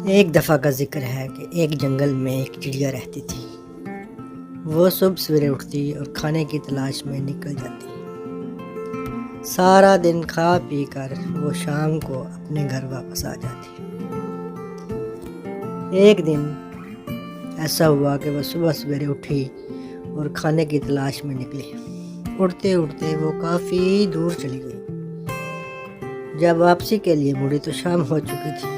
ایک دفعہ کا ذکر ہے کہ ایک جنگل میں ایک چڑیا رہتی تھی۔ وہ صبح سویرے اٹھتی اور کھانے کی تلاش میں نکل جاتی۔ سارا دن کھا پی کر وہ شام کو اپنے گھر واپس آ جاتی۔ ایک دن ایسا ہوا کہ وہ صبح سویرے اٹھی اور کھانے کی تلاش میں نکلی۔ اڑتے اڑتے وہ کافی دور چلی گئی۔ جب واپسی کے لیے مڑی تو شام ہو چکی تھی۔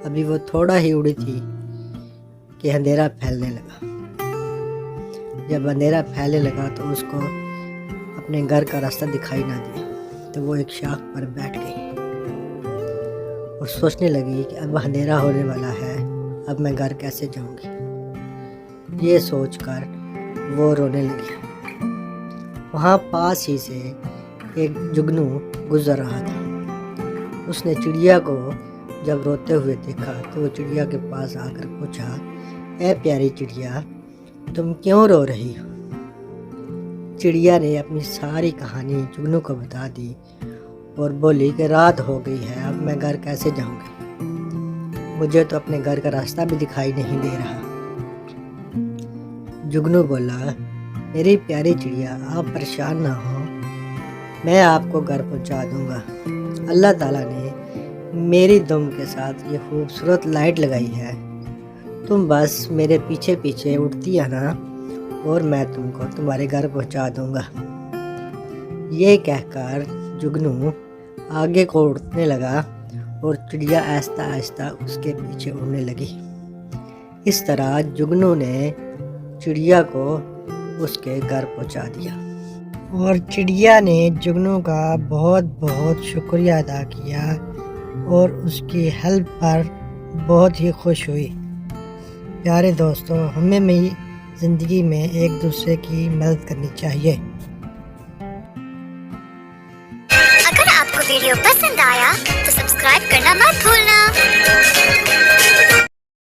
ابھی وہ تھوڑا ہی اڑی تھی کہ اندھیرا پھیلنے لگا۔ جب اندھیرا پھیلنے لگا تو اس کو اپنے گھر کا راستہ دکھائی نہ دیا، تو وہ ایک شاخ پر بیٹھ گئی اور سوچنے لگی کہ اب اندھیرا ہونے والا ہے، اب میں گھر کیسے جاؤں گی۔ یہ سوچ کر وہ رونے لگی۔ وہاں پاس ہی سے ایک جگنو گزر رہا تھا۔ اس نے چڑیا کو جب روتے ہوئے دیکھا تو وہ چڑیا کے پاس آ کر پوچھا، اے پیاری چڑیا، تم کیوں رو رہی ہو؟ چڑیا نے اپنی ساری کہانی جگنو کو بتا دی اور بولی کہ رات ہو گئی ہے، اب میں گھر کیسے جاؤں گی؟ مجھے تو اپنے گھر کا راستہ بھی دکھائی نہیں دے رہا۔ جگنو بولا، میری پیاری چڑیا، آپ پریشان نہ ہو، میں آپ کو گھر پہنچا دوں گا۔ اللہ تعالیٰ نے میری دم کے ساتھ یہ خوبصورت لائٹ لگائی ہے، تم بس میرے پیچھے پیچھے اڑتی آنا اور میں تم کو تمہارے گھر پہنچا دوں گا۔ یہ کہہ کر جگنو آگے کو اڑنے لگا اور چڑیا آہستہ آہستہ اس کے پیچھے اڑنے لگی۔ اس طرح جگنو نے چڑیا کو اس کے گھر پہنچا دیا، اور چڑیا نے جگنو کا بہت بہت شکریہ ادا کیا اور اس کی ہیلپ پر بہت ہی خوش ہوئی۔ پیارے دوستو، ہمیں بھی زندگی میں ایک دوسرے کی مدد کرنی چاہیے۔ اگر آپ کو ویڈیو پسند آیا تو سبسکرائب کرنا مت بھولنا۔